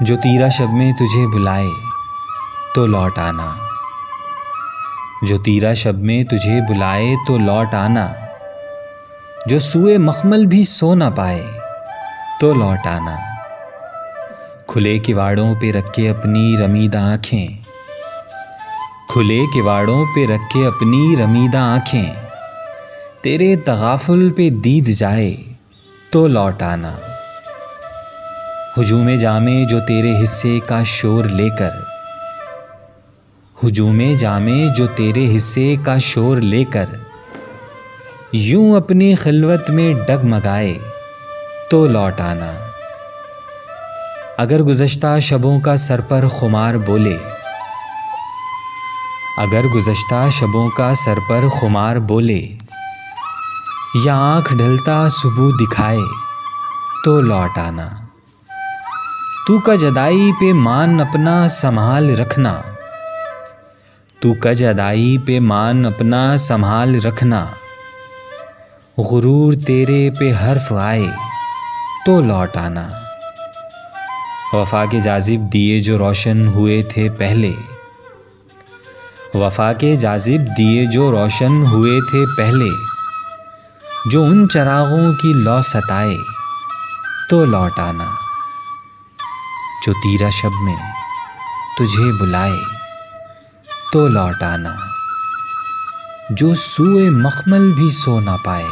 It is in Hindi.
जो तीरा शब में तुझे बुलाए तो लौट आना, जो तीरा शब में तुझे बुलाए तो लौट आना, जो सूए मखमल भी सो ना पाए तो लौट आना। खुले किवाड़ों पे रख के अपनी रमीदा आँखें, खुले किवाड़ों पे रख के अपनी रमीदा आँखें, तेरे तगाफुल पे दीद जाए तो लौट आना। हुजूमे जामे जो तेरे हिस्से का शोर लेकर, हुजूमे जामे जो तेरे हिस्से का शोर लेकर, यूं अपनी खिलवत में डगमगाए तो लौट आना। अगर गुज़श्ता शबों का सर पर खुमार बोले, अगर गुज़श्ता शबों का सर पर खुमार बोले, या आँख ढलता सुबह दिखाए तो लौट आना। तू का जदाई पे मान अपना संभाल रखना, तू का जदाई पे मान अपना संभाल रखना, गुरूर तेरे पे हर्फ आए तो लौट आना। वफ़ा के जाजिब दिए जो रोशन हुए थे पहले, वफ़ा के जाजिब दिए जो रोशन हुए थे पहले, जो उन चरागों की लौ सताए तो लौट आना। जो तीरा शब में तुझे बुलाए तो लौट आना, जो सूए मखमल भी सो ना पाए